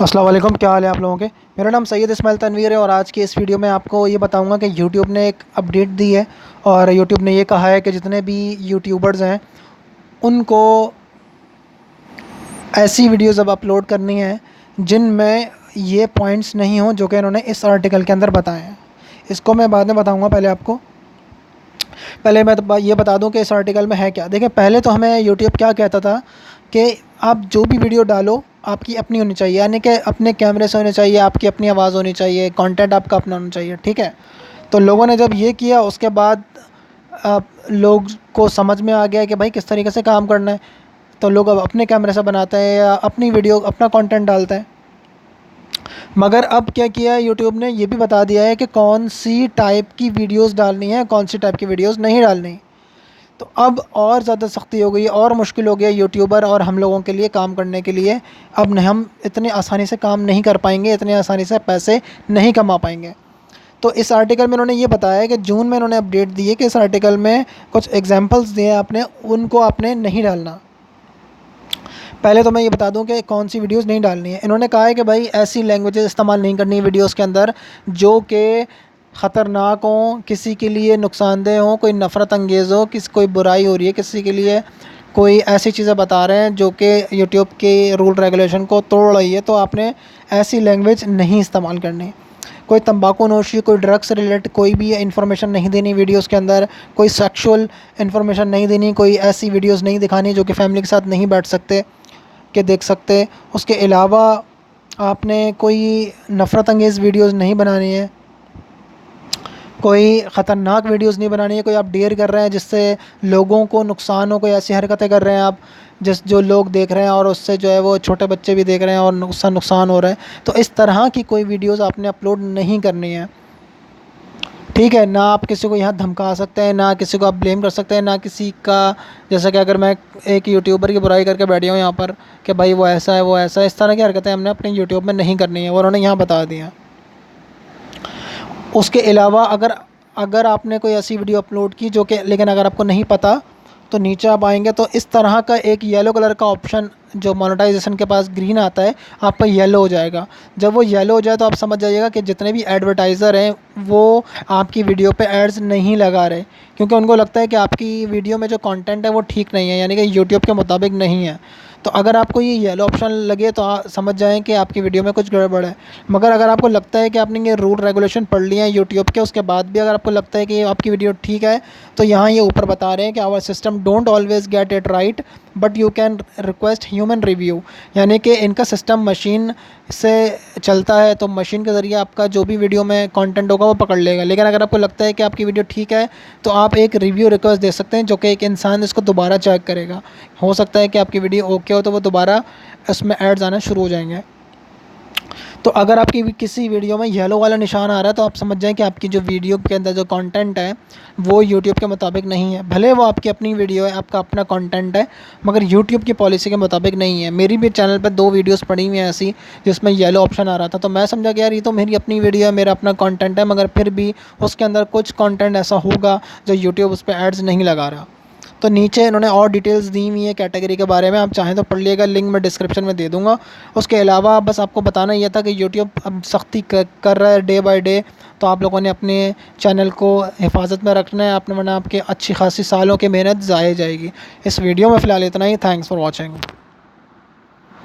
अस्सलाम वालेकुम, क्या हाल है आप लोगों के। मेरा नाम सैयद इस्माइल तनवीर है और आज की इस वीडियो में आपको ये बताऊंगा कि यूट्यूब ने एक अपडेट दी है और यूट्यूब ने ये कहा है कि जितने भी यूट्यूबर्स हैं उनको ऐसी वीडियोस अब अपलोड करनी है जिनमें ये पॉइंट्स नहीं हों जो कि इन्होंने इस आर्टिकल के अंदर बताए हैं। इसको मैं बाद में बताऊँगा, पहले आपको पहले मैं तो ये बता दूं कि इस आर्टिकल में है क्या। देखिए, पहले तो हमें यूट्यूब क्या कहता था कि आप जो भी वीडियो डालो आपकी अपनी होनी चाहिए, यानी कि अपने कैमरे से होनी चाहिए, आपकी अपनी आवाज़ होनी चाहिए, कंटेंट आपका अपना होना चाहिए, ठीक है। तो लोगों ने जब ये किया उसके बाद लोग को समझ में आ गया कि भाई किस तरीके से काम करना है, तो लोग अब अपने कैमरे से बनाते हैं या अपनी वीडियो अपना कंटेंट डालते हैं। मगर अब क्या किया है यूट्यूब ने, ये भी बता दिया है कि कौन सी टाइप की वीडियोस डालनी है, कौन सी टाइप की वीडियोस नहीं डालनी। तो अब और ज़्यादा सख्ती हो गई और मुश्किल हो गया यूट्यूबर और हम लोगों के लिए काम करने के लिए। अब नहीं, हम इतने आसानी से काम नहीं कर पाएंगे, इतने आसानी से पैसे नहीं कमा पाएंगे। तो इस आर्टिकल में उन्होंने ये बताया है कि जून में उन्होंने अपडेट दी है कि इस आर्टिकल में कुछ एग्जांपल्स दिए हैं आपने, उनको आपने नहीं डालना। पहले तो मैं ये बता दूं कि कौन सी वीडियोस नहीं डालनी है। इन्होंने कहा है कि भाई ऐसी लैंग्वेजेस इस्तेमाल नहीं करनी वीडियोस के अंदर जो कि ख़तरनाक हों, किसी के लिए नुकसानदेह हों, कोई नफ़रत अंगेज़ हो, कोई बुराई हो रही है किसी के लिए, कोई ऐसी चीज़ें बता रहे हैं जो कि यूट्यूब के रूल रेगुलेशन को तोड़ रही है, तो आपने ऐसी लैंग्वेज नहीं इस्तेमाल करनी। कोई तंबाकू नोशी, कोई ड्रग्स रिलेटेड कोई भी इन्फॉर्मेशन नहीं देनी वीडियोस के अंदर, कोई सेक्सुअल इन्फॉर्मेशन नहीं देनी, कोई ऐसी वीडियोस नहीं दिखानी जो कि फैमिली के साथ नहीं बैठ सकते के देख सकते। उसके अलावा आपने कोई नफ़रत अंगेज़ वीडियोस नहीं बनानी है, कोई ख़तरनाक वीडियोस नहीं बनानी है, कोई आप डेयर कर रहे हैं जिससे लोगों को नुकसान हो, कोई ऐसी हरकतें कर रहे हैं आप जो लोग देख रहे हैं और उससे जो है वो छोटे बच्चे भी देख रहे हैं और उसका नुकसान हो रहा है, तो इस तरह की कोई वीडियोस आपने अपलोड नहीं करनी है, ठीक है। ना आप किसी को यहाँ धमका सकते हैं, ना किसी को आप ब्लेम कर सकते हैं, ना किसी का, जैसा कि अगर मैं एक यूट्यूबर की बुराई करके बैठ गया हूँ यहाँ पर कि भाई वो ऐसा है वो ऐसा है, इस तरह की हरकतें हमने अपने यूट्यूब में नहीं करनी है, वो उन्होंने यहाँ बता दिया। उसके अलावा अगर अगर आपने कोई ऐसी वीडियो अपलोड की जो कि, लेकिन अगर आपको नहीं पता, तो नीचे आप आएंगे तो इस तरह का एक येलो कलर का ऑप्शन जो मोनेटाइजेशन के पास ग्रीन आता है, आपका येलो हो जाएगा। जब वो येलो हो जाए तो आप समझ जाइएगा कि जितने भी एडवर्टाइज़र हैं वो आपकी वीडियो पे एड्स नहीं लगा रहे, क्योंकि उनको लगता है कि आपकी वीडियो में जो कंटेंट है वो ठीक नहीं है, यानी कि यूट्यूब के मुताबिक नहीं है। तो अगर आपको ये येलो ऑप्शन लगे तो समझ जाएं कि आपकी वीडियो में कुछ गड़बड़ है। मगर अगर आपको लगता है कि आपने ये रूल रेगुलेशन पढ़ लिए हैं यूट्यूब के, उसके बाद भी अगर आपको लगता है कि आपकी वीडियो ठीक है, तो यहाँ ये ऊपर बता रहे हैं कि our system don't always get it right but you can request human review, यानी कि इनका सिस्टम मशीन से चलता है, तो मशीन के ज़रिए आपका जो भी वीडियो में कंटेंट होगा वो पकड़ लेगा। लेकिन अगर आपको लगता है कि आपकी वीडियो ठीक है तो आप एक रिव्यू रिक्वेस्ट दे सकते हैं, जो कि एक इंसान इसको दोबारा चेक करेगा। हो सकता है कि आपकी वीडियो ओके हो तो वो दोबारा इसमें एड्स आना शुरू हो जाएंगे। तो अगर आपकी किसी वीडियो में येलो वाला निशान आ रहा है तो आप समझ जाएं कि आपकी जो वीडियो के अंदर जो कंटेंट है वो यूट्यूब के मुताबिक नहीं है। भले वो आपकी अपनी वीडियो है, आपका अपना कंटेंट है, मगर यूट्यूब की पॉलिसी के मुताबिक नहीं है। मेरी भी चैनल पर 2 वीडियोस पड़ी हुई हैं ऐसी जिसमें येलो ऑप्शन आ रहा था, तो मैं समझा कि यार ये तो मेरी अपनी वीडियो है, मेरा अपना कंटेंट है, मगर फिर भी उसके अंदर कुछ कंटेंट ऐसा होगा जो यूट्यूब उस पर एड्स नहीं लगा रहा। तो नीचे इन्होंने और डिटेल्स दी हुई है कैटेगरी के बारे में, आप चाहें तो पढ़ लिएगा, लिंक मैं डिस्क्रिप्शन में दे दूँगा। उसके अलावा बस आपको बताना ये था कि यूट्यूब अब सख्ती कर रहा है डे बाय डे, तो आप लोगों ने अपने चैनल को हिफाजत में रखना है अपने, वरना आपके अच्छी खासी सालों की मेहनत ज़ाया जाएगी। इस वीडियो में फ़िलहाल इतना ही। Thanks for watching.